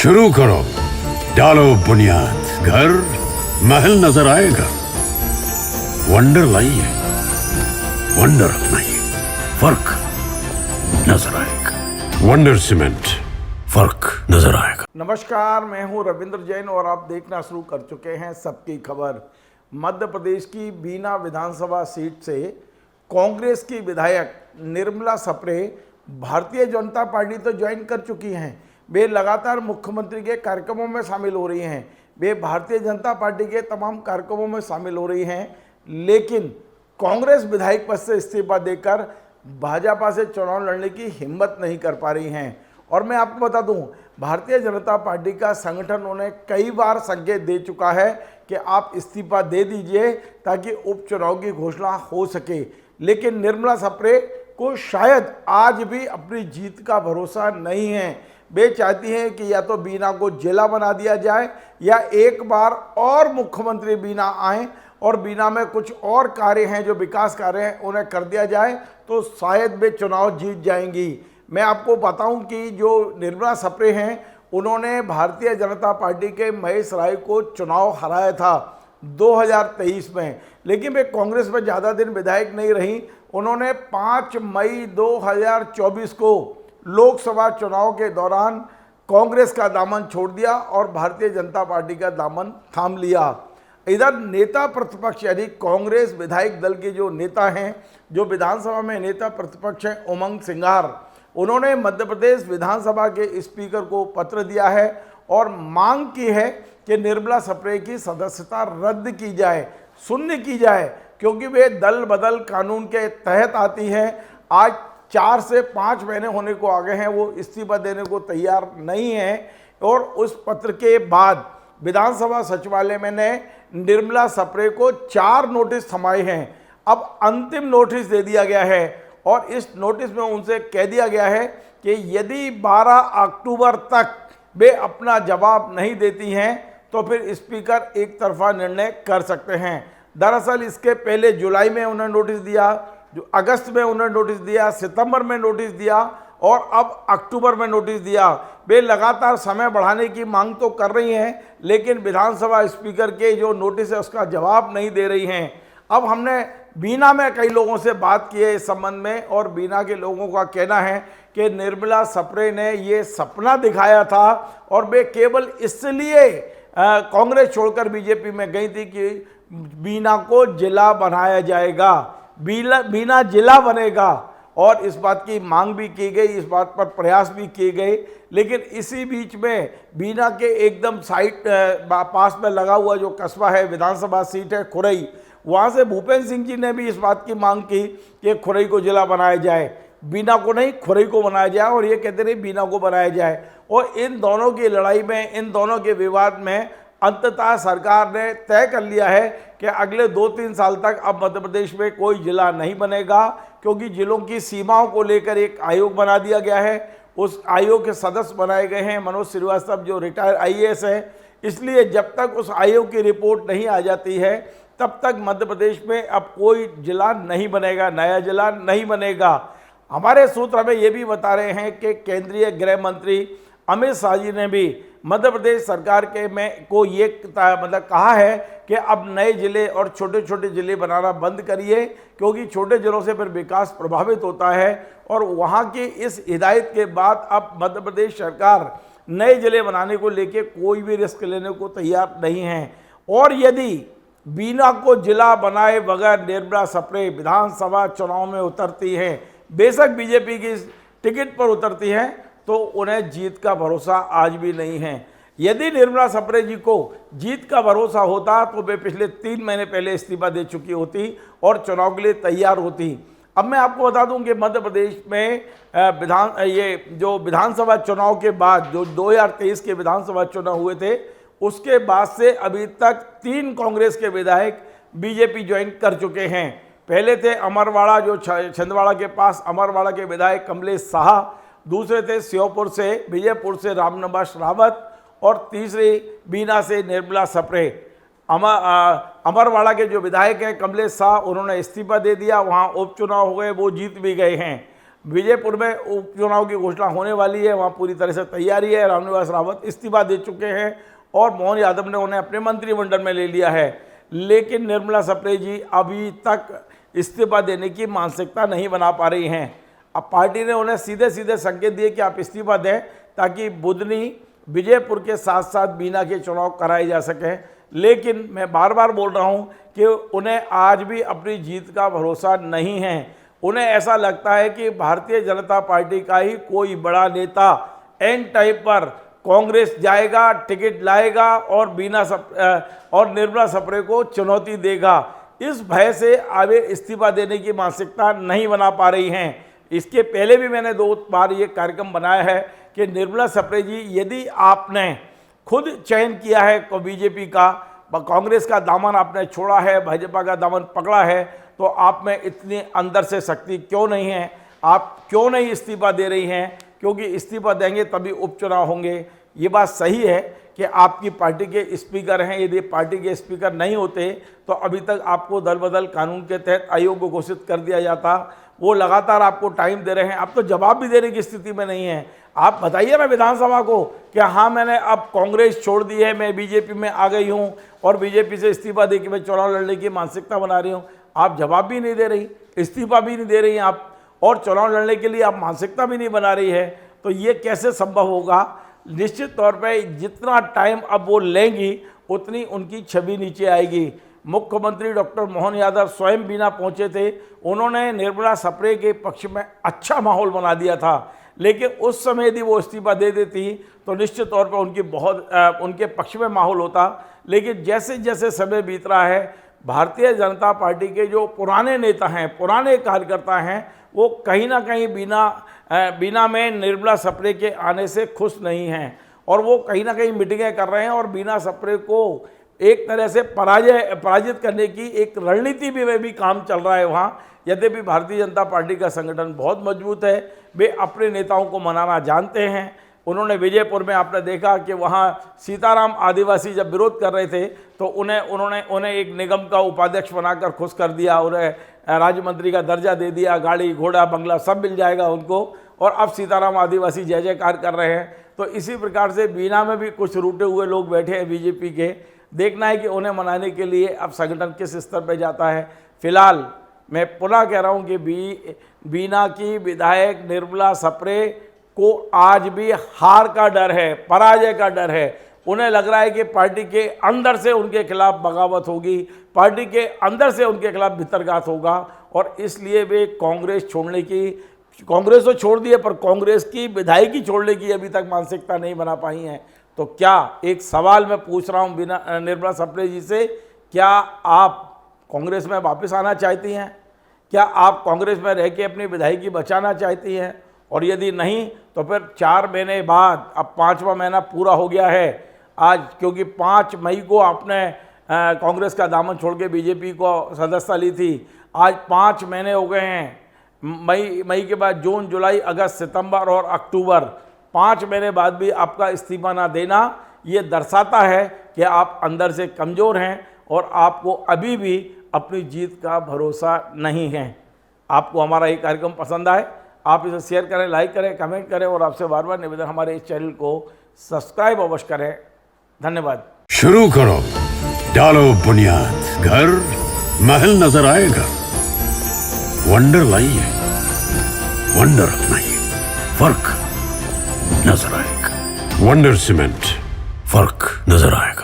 शुरू करो, डालो बुनियाद, घर महल नजर आएगा। वंडर लाइए, वंडर अपनाइए, फर्क नजर आएगा। वंडर सीमेंट, फर्क नजर आएगा। नमस्कार, मैं हूं रविंद्र जैन और आप देखना शुरू कर चुके हैं सबकी खबर। मध्य प्रदेश की बीना विधानसभा सीट से कांग्रेस की विधायक निर्मला सप्रे भारतीय जनता पार्टी तो ज्वाइन कर चुकी हैं। वे लगातार मुख्यमंत्री के कार्यक्रमों में शामिल हो रही हैं, वे भारतीय जनता पार्टी के तमाम कार्यक्रमों में शामिल हो रही हैं, लेकिन कांग्रेस विधायक पद से इस्तीफा देकर भाजपा से चुनाव लड़ने की हिम्मत नहीं कर पा रही हैं। और मैं आपको बता दूं, भारतीय जनता पार्टी का संगठन उन्हें कई बार संकेत दे चुका है कि आप इस्तीफा दे दीजिए ताकि उपचुनाव की घोषणा हो सके, लेकिन निर्मला सप्रे को शायद आज भी अपनी जीत का भरोसा नहीं है। वे चाहती हैं कि या तो बीना को जिला बना दिया जाए या एक बार और मुख्यमंत्री बीना आए और बीना में कुछ और कार्य हैं जो विकास कार्य हैं उन्हें कर दिया जाए तो शायद वे चुनाव जीत जाएंगी। मैं आपको बताऊं कि जो निर्मला सप्रे हैं उन्होंने भारतीय जनता पार्टी के महेश राय को चुनाव हराया था 2023 में, लेकिन वे कांग्रेस में ज़्यादा दिन विधायक नहीं रहीं। उन्होंने 5 मई 2024 को लोकसभा चुनाव के दौरान कांग्रेस का दामन छोड़ दिया और भारतीय जनता पार्टी का दामन थाम लिया। इधर नेता प्रतिपक्ष यानी कांग्रेस विधायक दल के जो नेता हैं, जो विधानसभा में नेता प्रतिपक्ष हैं, उमंग सिंघार, उन्होंने मध्य प्रदेश विधानसभा के स्पीकर को पत्र दिया है और मांग की है कि निर्मला सप्रे की सदस्यता रद्द की जाए, शून्य की जाए, क्योंकि वे दल बदल कानून के तहत आती हैं। आज 4 से 5 महीने होने को आ गए हैं, वो इस्तीफा देने को तैयार नहीं है। और उस पत्र के बाद विधानसभा सचिवालय में ने निर्मला सप्रे को 4 नोटिस थमाए हैं। अब अंतिम नोटिस दे दिया गया है और इस नोटिस में उनसे कह दिया गया है कि यदि 12 अक्टूबर तक वे अपना जवाब नहीं देती हैं तो फिर स्पीकर एक तरफा निर्णय कर सकते हैं। दरअसल इसके पहले जुलाई में उन्होंने नोटिस दिया, जो अगस्त में उन्होंने नोटिस दिया, सितंबर में नोटिस दिया और अब अक्टूबर में नोटिस दिया। वे लगातार समय बढ़ाने की मांग तो कर रही हैं, लेकिन विधानसभा स्पीकर के जो नोटिस है उसका जवाब नहीं दे रही हैं। अब हमने बीना में कई लोगों से बात की है इस संबंध में और बीना के लोगों का कहना है कि निर्मला सप्रे ने ये सपना दिखाया था और वे केवल इसलिए कांग्रेस छोड़कर बीजेपी में गई थी कि बीना को जिला बनाया जाएगा, बीना जिला बनेगा, और इस बात की मांग भी की गई, इस बात पर प्रयास भी किए गए। लेकिन इसी बीच में बीना के एकदम साइड पास में लगा हुआ जो कस्बा है, विधानसभा सीट है खुरई, वहाँ से भूपेंद्र सिंह जी ने भी इस बात की मांग की कि खुरई को जिला बनाया जाए, बीना को नहीं खुरई को बनाया जाए, और ये कहते नहीं बीना को बनाया जाए। और इन दोनों की लड़ाई में, इन दोनों के विवाद में अंततः सरकार ने तय कर लिया है कि अगले 2-3 साल तक अब मध्य प्रदेश में कोई जिला नहीं बनेगा, क्योंकि जिलों की सीमाओं को लेकर एक आयोग बना दिया गया है। उस आयोग के सदस्य बनाए गए हैं मनोज श्रीवास्तव जो रिटायर्ड IAS है। इसलिए जब तक उस आयोग की रिपोर्ट नहीं आ जाती है तब तक मध्य प्रदेश में अब कोई जिला नहीं बनेगा, नया जिला नहीं बनेगा। हमारे सूत्र हमें ये भी बता रहे हैं कि केंद्रीय गृह मंत्री अमित शाह जी ने भी मध्य प्रदेश सरकार के में को ये मतलब कहा है कि अब नए जिले और छोटे छोटे जिले बनाना बंद करिए, क्योंकि छोटे जिलों से फिर विकास प्रभावित होता है। और वहाँ की इस हिदायत के बाद अब मध्य प्रदेश सरकार नए जिले बनाने को लेकर कोई भी रिस्क लेने को तैयार नहीं है। और यदि बीना को जिला बनाए बगैर निर्मला सप्रे विधानसभा चुनाव में उतरती हैं, बेशक बीजेपी की टिकट पर उतरती हैं, तो उन्हें जीत का भरोसा आज भी नहीं है। यदि निर्मला सप्रे जी को जीत का भरोसा होता तो वे पिछले 3 महीने पहले इस्तीफा दे चुकी होती और चुनाव के लिए तैयार होती। अब मैं आपको बता दूं कि मध्य प्रदेश में जो विधानसभा चुनाव के बाद जो 2023 के विधानसभा चुनाव हुए थे, उसके बाद से अभी तक 3 कांग्रेस के विधायक बीजेपी ज्वाइन कर चुके हैं। पहले थे अमरवाड़ा, जो छिंदवाड़ा के पास अमरवाड़ा के विधायक कमलेश शाह, दूसरे थे श्योपुर से विजयपुर से रामनिवास रावत, और तीसरे बीना से निर्मला सप्रे। अमरवाड़ा के जो विधायक हैं कमलेश शाह, उन्होंने इस्तीफा दे दिया, वहाँ उपचुनाव हो गए, वो जीत भी गए हैं। विजयपुर में उपचुनाव की घोषणा होने वाली है, वहाँ पूरी तरह से तैयारी है। रामनिवास रावत इस्तीफा दे चुके हैं और मोहन यादव ने उन्हें अपने मंत्रिमंडल में ले लिया है, लेकिन निर्मला सप्रे जी अभी तक इस्तीफा देने की मानसिकता नहीं बना पा रही हैं। अब पार्टी ने उन्हें सीधे सीधे संकेत दिए कि आप इस्तीफा दें ताकि बुधनी विजयपुर के साथ साथ बीना के चुनाव कराए जा सकें, लेकिन मैं बार बार बोल रहा हूं कि उन्हें आज भी अपनी जीत का भरोसा नहीं है। उन्हें ऐसा लगता है कि भारतीय जनता पार्टी का ही कोई बड़ा नेता एंड टाइम पर कांग्रेस जाएगा, टिकट लाएगा और और निर्मला सप्रे को चुनौती देगा। इस भय से आगे इस्तीफा देने की मानसिकता नहीं बना पा रही हैं। इसके पहले भी मैंने 2 बार ये कार्यक्रम बनाया है कि निर्मला सप्रे जी, यदि आपने खुद चयन किया है को बीजेपी का, कांग्रेस का दामन आपने छोड़ा है, भाजपा का दामन पकड़ा है, तो आप में इतनी अंदर से शक्ति क्यों नहीं है? आप क्यों नहीं इस्तीफा दे रही हैं? क्योंकि इस्तीफा देंगे तभी उपचुनाव होंगे। ये बात सही है कि आपकी पार्टी के स्पीकर हैं, यदि पार्टी के स्पीकर नहीं होते तो अभी तक आपको दल बदल कानून के तहत अयोग्य घोषित कर दिया जाता। वो लगातार आपको टाइम दे रहे हैं, आप तो जवाब भी देने की स्थिति में नहीं है। आप बताइए ना विधानसभा को कि हाँ मैंने अब कांग्रेस छोड़ दी है, मैं बीजेपी में आ गई हूँ और बीजेपी से इस्तीफा दे के मैं चुनाव लड़ने की मानसिकता बना रही हूँ। आप जवाब भी नहीं दे रही, इस्तीफा भी नहीं दे रही आप, और चुनाव लड़ने के लिए आप मानसिकता भी नहीं बना रही है, तो ये कैसे संभव होगा? निश्चित तौर पे जितना टाइम अब वो लेंगी उतनी उनकी छवि नीचे आएगी। मुख्यमंत्री डॉक्टर मोहन यादव स्वयं बीना पहुंचे थे, उन्होंने निर्मला सप्रे के पक्ष में अच्छा माहौल बना दिया था, लेकिन उस समय यदि वो इस्तीफा दे देती तो निश्चित तौर पर उनके पक्ष में माहौल होता। लेकिन जैसे जैसे समय बीत रहा है, भारतीय जनता पार्टी के जो पुराने नेता हैं, पुराने कार्यकर्ता हैं, वो कहीं ना कहीं बीना में निर्मला सप्रे के आने से खुश नहीं हैं और वो कहीं ना कहीं मीटिंगें कर रहे हैं और बीना सप्रे को एक तरह से पराजित करने की एक रणनीति में भी काम चल रहा है वहाँ। यद्यपि भारतीय जनता पार्टी का संगठन बहुत मजबूत है, वे अपने नेताओं को मनाना जानते हैं। उन्होंने विजयपुर में आपने देखा कि वहाँ सीताराम आदिवासी जब विरोध कर रहे थे तो उन्हें एक निगम का उपाध्यक्ष बनाकर खुश कर दिया, उन्हें राज्य मंत्री का दर्जा दे दिया, गाड़ी घोड़ा बंगला सब मिल जाएगा उनको, और अब सीताराम आदिवासी जय जयकार कर रहे हैं। तो इसी प्रकार से बीना में भी कुछ रूठे हुए लोग बैठे हैं बीजेपी के, देखना है कि उन्हें मनाने के लिए अब संगठन किस स्तर पर जाता है। फिलहाल मैं पुनः कह रहा हूँ कि बीना की विधायक निर्मला सप्रे को आज भी हार का डर है, पराजय का डर है। उन्हें लग रहा है कि पार्टी के अंदर से उनके खिलाफ बगावत होगी, पार्टी के अंदर से उनके खिलाफ भितरघात होगा, और इसलिए वे कांग्रेस तो छोड़ दिए पर कांग्रेस की विधायकी छोड़ने की अभी तक मानसिकता नहीं बना पाई हैं। तो क्या, एक सवाल मैं पूछ रहा हूँ निर्मला सप्रे जी से, क्या आप कांग्रेस में वापस आना चाहती हैं? क्या आप कांग्रेस में रह के अपनी विधायकी बचाना चाहती हैं? और यदि नहीं तो फिर 4 महीने बाद, अब 5वां महीना पूरा हो गया है आज, क्योंकि 5 मई को आपने कांग्रेस का दामन छोड़ के बीजेपी को सदस्यता ली थी। आज 5 महीने हो गए हैं। मई के बाद जून, जुलाई, अगस्त, सितंबर और अक्टूबर, 5 महीने बाद भी आपका इस्तीफा ना देना ये दर्शाता है कि आप अंदर से कमज़ोर हैं और आपको अभी भी अपनी जीत का भरोसा नहीं है। आपको हमारा ये कार्यक्रम पसंद आए, आप इसे शेयर करें, लाइक करें, कमेंट करें, और आपसे बार बार निवेदन, हमारे इस चैनल को सब्सक्राइब अवश्य करें। धन्यवाद। शुरू करो, डालो बुनियाद, घर महल नजर आएगा। वंडर लाइए, वंडर अपनाइए, फर्क नजर आएगा। वंडर सीमेंट, फर्क नजर आएगा।